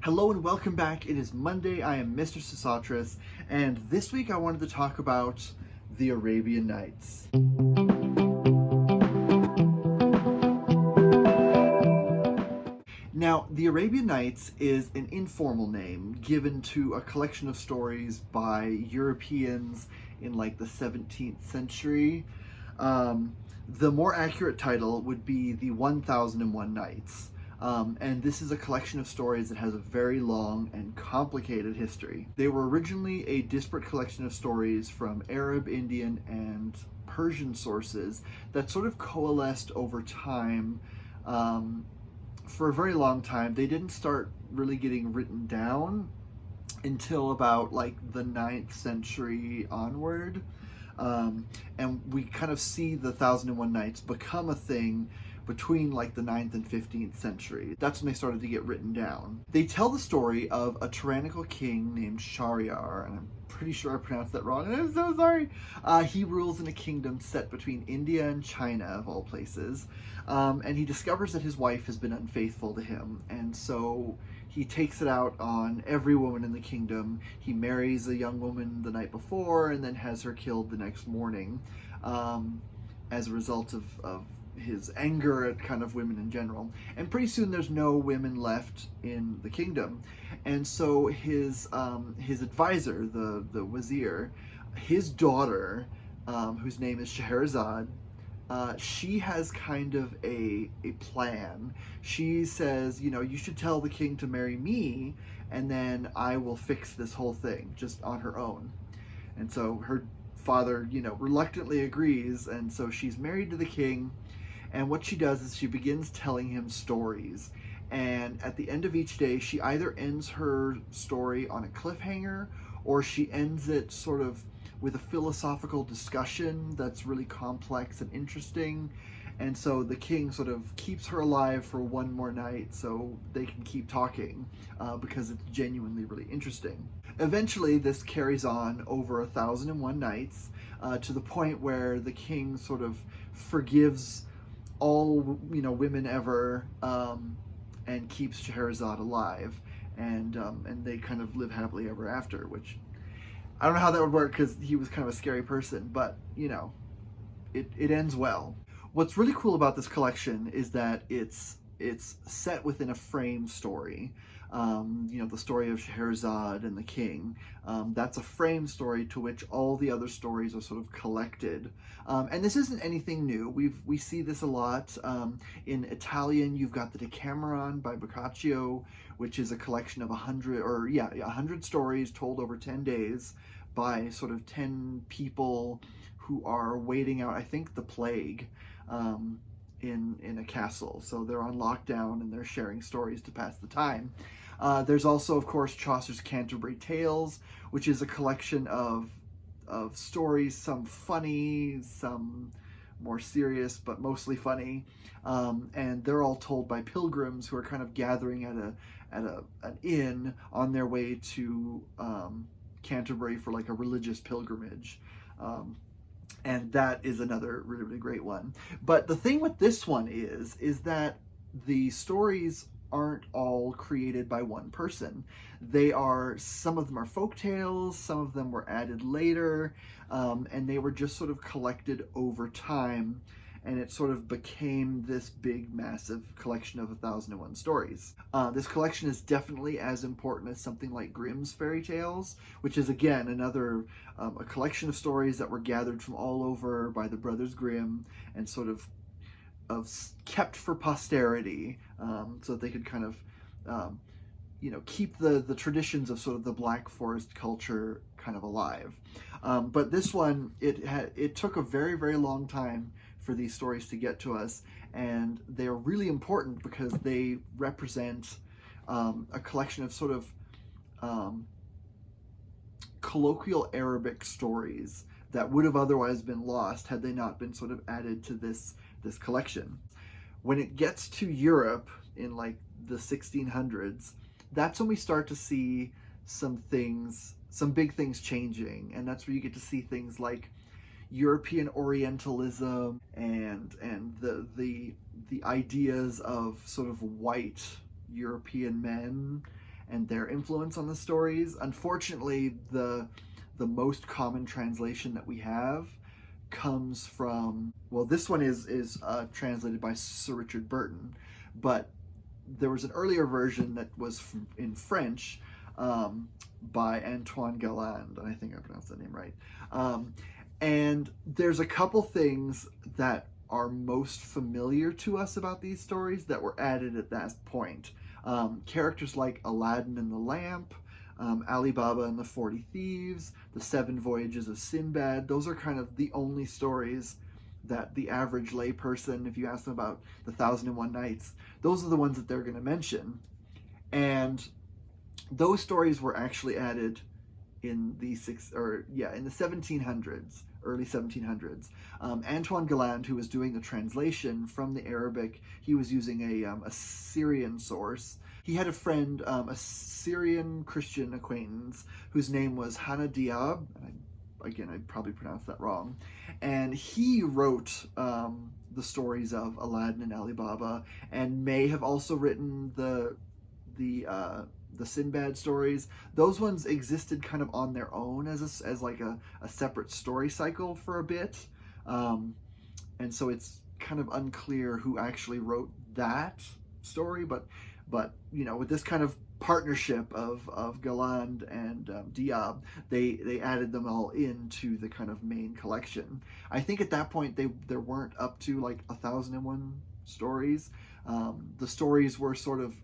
Hello and welcome back. It is Monday. I am Mr. Sosatris, and this week I wanted to talk about the Arabian Nights. Now, the Arabian Nights is an informal name given to a collection of stories by Europeans in like the 17th century. The more accurate title would be the 1001 Nights. And this is a collection of stories that has a very long and complicated history. They were originally a disparate collection of stories from Arab, Indian, and Persian sources that sort of coalesced over time. For a very long time. They didn't start really getting written down until about like the 9th century onward. And we kind of see the 1001 Nights become a thing between like the 9th and 15th century. That's when they started to get written down. They tell the story of a tyrannical king named Shahryar, and I'm pretty sure I pronounced that wrong, and I'm so sorry. He rules in a kingdom set between India and China, of all places, and he discovers that his wife has been unfaithful to him, and so he takes it out on every woman in the kingdom. He marries a young woman the night before and then has her killed the next morning as a result of his anger at kind of women in general. And pretty soon there's no women left in the kingdom. And so his advisor, the wazir, his daughter, whose name is Scheherazade, she has kind of a plan. She says, you should tell the king to marry me, and then I will fix this whole thing just on her own. And so her father, reluctantly agrees, and so she's married to the king. And what she does is she begins telling him stories. And at the end of each day, she either ends her story on a cliffhanger, or she ends it sort of with a philosophical discussion that's really complex and interesting. And so the king sort of keeps her alive for one more night so they can keep talking because it's genuinely really interesting. Eventually, this carries on over 1001 nights to the point where the king sort of forgives all women ever and keeps Scheherazade alive, and they kind of live happily ever after, which I don't know how that would work because he was kind of a scary person, but it ends well. What's really cool about this collection is that it's set within a frame story. The story of Scheherazade and the king. That's a frame story to which all the other stories are sort of collected. And this isn't anything new. We see this a lot. In Italian, you've got the Decameron by Boccaccio, which is a collection of 100 stories told over 10 days by sort of 10 people who are waiting out, I think, the plague. In a castle. So they're on lockdown and they're sharing stories to pass the time. There's also, of course, Chaucer's Canterbury Tales, which is a collection of stories, some funny, some more serious, but mostly funny. And they're all told by pilgrims who are kind of gathering at an inn on their way to Canterbury for like a religious pilgrimage. And that is another really, really great one. But the thing with this one is that the stories aren't all created by one person. Some of them are folk tales, some of them were added later, and they were just sort of collected over time, and it sort of became this big, massive collection of 1001 stories. This collection is definitely as important as something like Grimm's fairy tales, which is, again, another a collection of stories that were gathered from all over by the Brothers Grimm and sort of kept for posterity, so that they could kind of keep the traditions of sort of the Black Forest culture kind of alive. But this one, it took a very, very long time for these stories to get to us, and they're really important because they represent a collection of sort of colloquial Arabic stories that would have otherwise been lost had they not been sort of added to this collection. When it gets to Europe in like the 1600s, that's when we start to see some big things changing, and that's where you get to see things like European Orientalism and the ideas of sort of white European men and their influence on the stories. Unfortunately, the most common translation that we have comes from, well, this one is translated by Sir Richard Burton, but there was an earlier version that was in French by Antoine Galland, and I think I pronounced that name right. And there's a couple things that are most familiar to us about these stories that were added at that point. Characters like Aladdin and the Lamp, Ali Baba and the 40 Thieves, the 7 Voyages of Sinbad. Those are kind of the only stories that the average layperson, if you ask them about the 1001 Nights, those are the ones that they're going to mention. And those stories were actually added in the 1700s, early 1700s. Antoine Galland, who was doing the translation from the Arabic, he was using a Syrian source. He had a friend, a Syrian Christian acquaintance, whose name was Hannah Diab. Again, I probably pronounced that wrong. And he wrote the stories of Aladdin and Ali Baba, and may have also written the Sinbad stories. Those ones existed kind of on their own as like a separate story cycle for a bit. And so it's kind of unclear who actually wrote that story, but you know, with this kind of partnership of Galland and Diab, they added them all into the kind of main collection. I think at that point there weren't up to like 1001 stories. The stories were sort of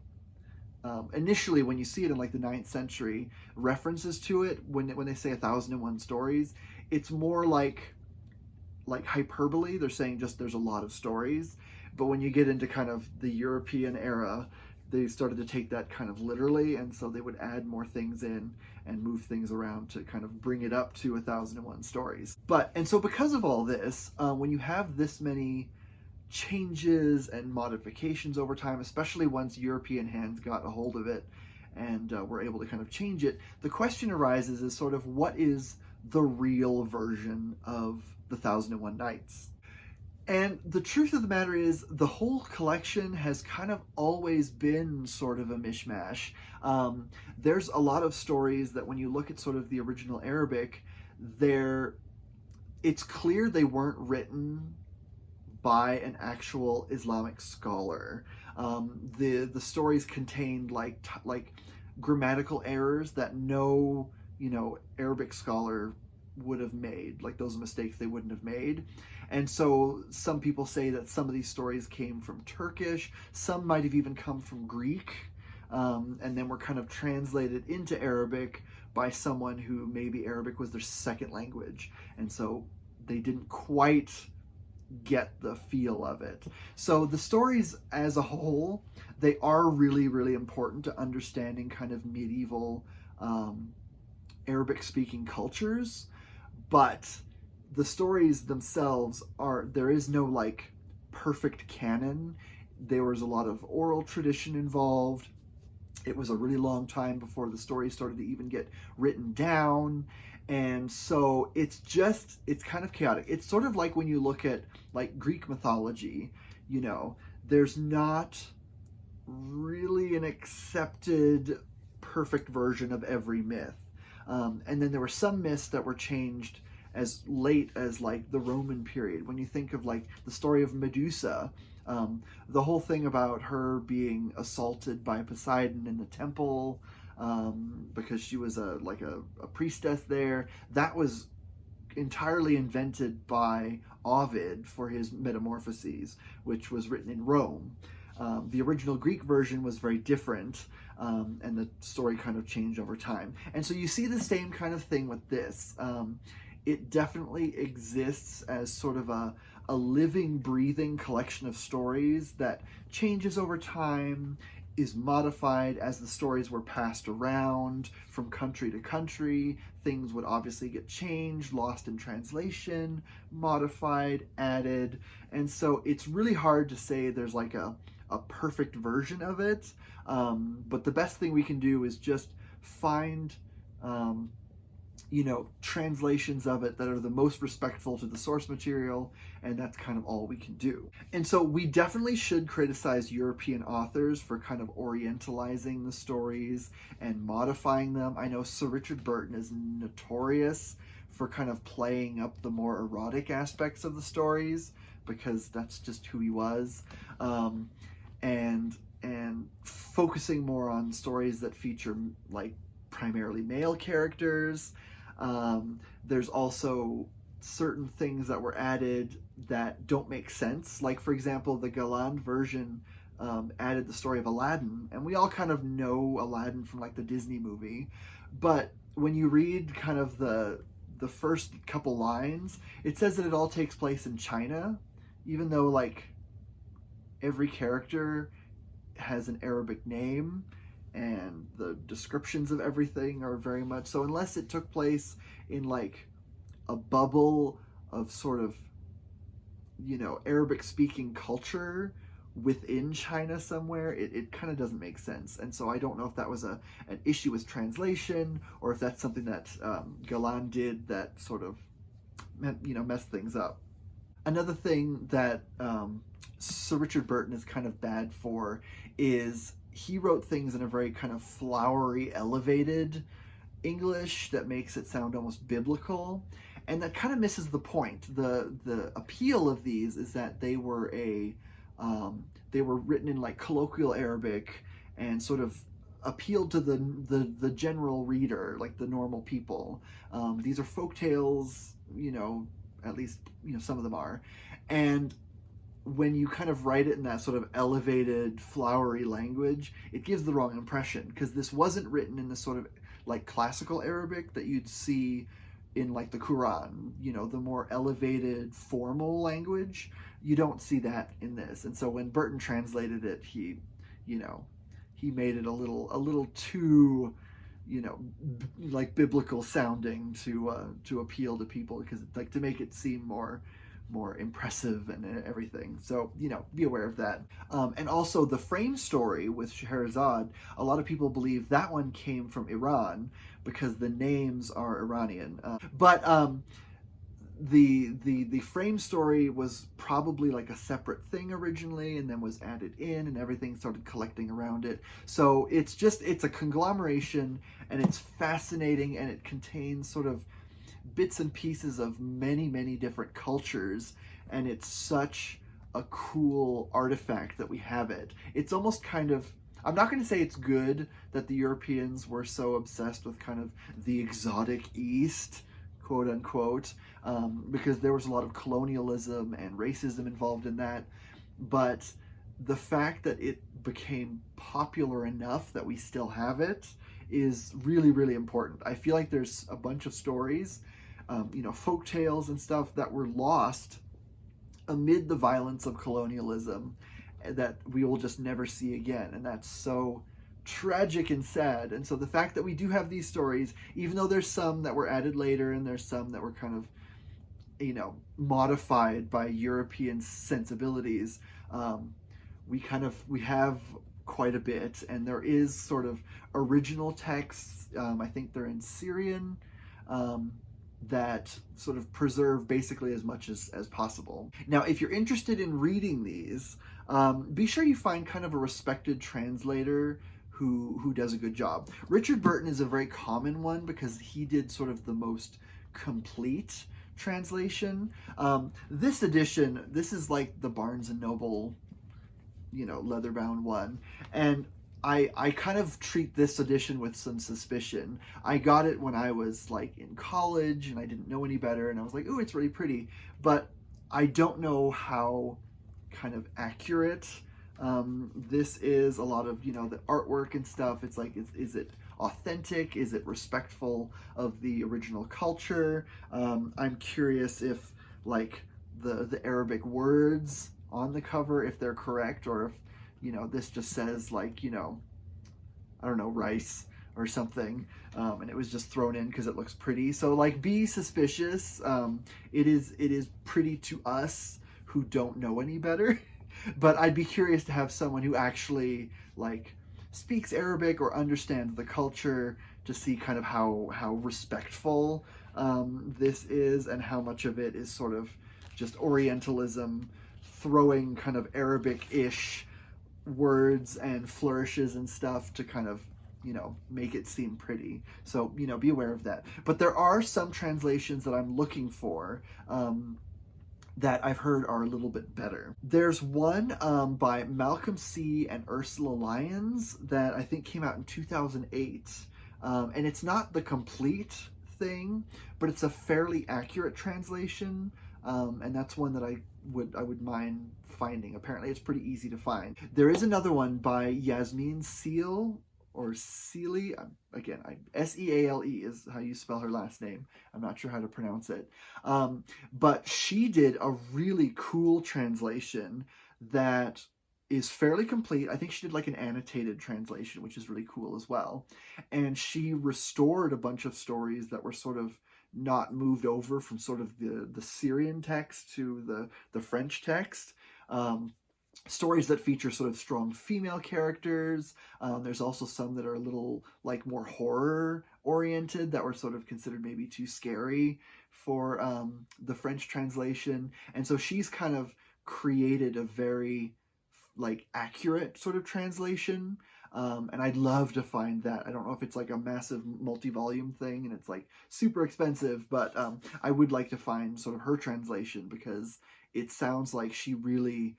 initially, when you see it in like the 9th century, references to it when they say 1001 stories, it's more like hyperbole. They're saying just there's a lot of stories. But when you get into kind of the European era, they started to take that kind of literally, and so they would add more things in and move things around to kind of bring it up to 1001 stories. And so because of all this, when you have this many changes and modifications over time, especially once European hands got a hold of it and were able to kind of change it, the question arises is sort of what is the real version of the 1001 Nights? And the truth of the matter is the whole collection has kind of always been sort of a mishmash. There's a lot of stories that when you look at sort of the original Arabic, it's clear they weren't written by an actual Islamic scholar. The stories contained like grammatical errors that no, you know, Arabic scholar would have made, like those mistakes they wouldn't have made. And so some people say that some of these stories came from Turkish, some might have even come from Greek, and then were kind of translated into Arabic by someone who maybe Arabic was their second language, and so they didn't quite get the feel of it. So the stories as a whole, they are really, really important to understanding kind of medieval Arabic speaking cultures, but the stories themselves there is no like perfect canon. There was a lot of oral tradition involved. It was a really long time before the stories started to even get written down. And so it's kind of chaotic. It's sort of like when you look at like Greek mythology, you know, there's not really an accepted perfect version of every myth. And then there were some myths that were changed as late as like the Roman period. When you think of like the story of Medusa, the whole thing about her being assaulted by Poseidon in the temple, because she was a priestess there, that was entirely invented by Ovid for his Metamorphoses, which was written in Rome. The original Greek version was very different, and the story kind of changed over time. And so you see the same kind of thing with this. It definitely exists as sort of a living, breathing collection of stories that changes over time, is modified as the stories were passed around from country to country. Things would obviously get changed, lost in translation, modified, added. And so it's really hard to say there's like a perfect version of it. But the best thing we can do is just find translations of it that are the most respectful to the source material, and that's kind of all we can do. And so we definitely should criticize European authors for kind of orientalizing the stories and modifying them. I know Sir Richard Burton is notorious for kind of playing up the more erotic aspects of the stories because that's just who he was, and focusing more on stories that feature like primarily male characters. There's also certain things that were added that don't make sense. Like, for example, the Galand version added the story of Aladdin, and we all kind of know Aladdin from like the Disney movie. But when you read kind of the first couple lines, it says that it all takes place in China, even though like every character has an Arabic name and the descriptions of everything are very much so, unless it took place in like a bubble of sort of Arabic speaking culture within China somewhere, it kind of doesn't make sense. And so I don't know if that was an issue with translation or if that's something that Galan did that sort of messed things up. Another thing that Sir Richard Burton is kind of bad for is he wrote things in a very kind of flowery, elevated English that makes it sound almost biblical, and that kind of misses the point. The appeal of these is that they were written in like colloquial Arabic and sort of appealed to the general reader, like the normal people. These are folk tales, at least some of them are, and when you kind of write it in that sort of elevated, flowery language, it gives the wrong impression, because this wasn't written in the sort of like classical Arabic that you'd see in like the Quran, the more elevated, formal language. You don't see that in this. And so when Burton translated it, he made it a little too, like biblical sounding to appeal to people, because like to make it seem more impressive and everything. So, be aware of that. And also the frame story with Scheherazade, a lot of people believe that one came from Iran because the names are Iranian. But the frame story was probably like a separate thing originally and then was added in, and everything started collecting around it. So it's a conglomeration, and it's fascinating, and it contains sort of bits and pieces of many, many different cultures, and it's such a cool artifact that we have it. It's almost kind of, I'm not going to say it's good that the Europeans were so obsessed with kind of the exotic East, quote unquote, because there was a lot of colonialism and racism involved in that, but the fact that it became popular enough that we still have it is really, really important. I feel like there's a bunch of stories, folk tales and stuff that were lost amid the violence of colonialism that we will just never see again. And that's so tragic and sad. And so the fact that we do have these stories, even though there's some that were added later and there's some that were kind of, modified by European sensibilities, we have quite a bit, and there is sort of original texts, I think they're in Syrian, that sort of preserve basically as much as possible. Now, if you're interested in reading these, be sure you find kind of a respected translator who does a good job. Richard Burton is a very common one because he did sort of the most complete translation. This edition, this is like the Barnes and Noble, leather-bound one, and I kind of treat this edition with some suspicion. I got it when I was like in college and I didn't know any better, and I was like, ooh, it's really pretty, but I don't know how kind of accurate this is. A lot of the artwork and stuff, it's like, is it authentic? Is it respectful of the original culture? I'm curious if like the Arabic words on the cover, if they're correct, or if this just says like, I don't know, rice or something, and it was just thrown in because it looks pretty. So like, be suspicious. It is pretty to us who don't know any better, but I'd be curious to have someone who actually like speaks Arabic or understands the culture to see kind of how respectful this is, and how much of it is sort of just Orientalism throwing kind of Arabic-ish words and flourishes and stuff to kind of, make it seem pretty. So, be aware of that. But there are some translations that I'm looking for that I've heard are a little bit better. There's one by Malcolm C. and Ursula Lyons that I think came out in 2008. And it's not the complete thing, but it's a fairly accurate translation. And that's one that I would mind finding. Apparently it's pretty easy to find. There is another one by Yasmin Seal, or Sealy. Again, Seale is how you spell her last name. I'm not sure how to pronounce it. But she did a really cool translation that is fairly complete. I think she did like an annotated translation, which is really cool as well. And she restored a bunch of stories that were sort of not moved over from sort of the Syrian text to the French text. Stories that feature sort of strong female characters. There's also some that are a little like more horror oriented that were sort of considered maybe too scary for the French translation. And so she's kind of created a very like accurate sort of translation. And I'd love to find that. I don't know if it's like a massive multi-volume thing and it's like super expensive, but I would like to find sort of her translation, because it sounds like she really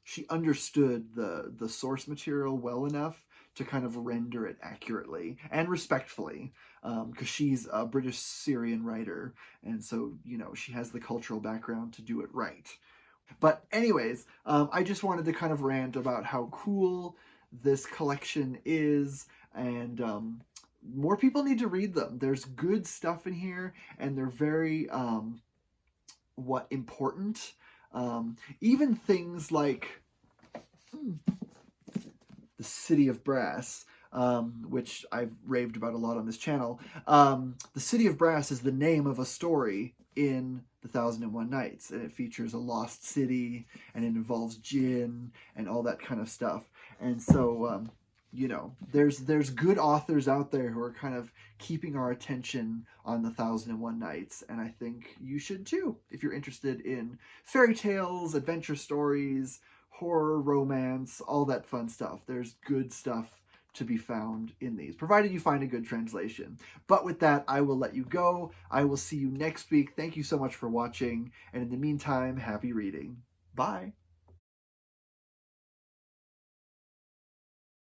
she understood the source material well enough to kind of render it accurately and respectfully, because she's a British Syrian writer, and so she has the cultural background to do it right. But anyways, I just wanted to kind of rant about how cool this collection is, and more people need to read them. There's good stuff in here, and they're very important. Even things like the City of Brass, which I've raved about a lot on this channel. The City of Brass is the name of a story in The 1001 Nights, and it features a lost city, and it involves jinn and all that kind of stuff. And so, there's good authors out there who are kind of keeping our attention on The 1001 Nights, and I think you should too, if you're interested in fairy tales, adventure stories, horror, romance, all that fun stuff. There's good stuff to be found in these, provided you find a good translation. But with that, I will let you go. I will see you next week. Thank you so much for watching, and in the meantime, happy reading. Bye.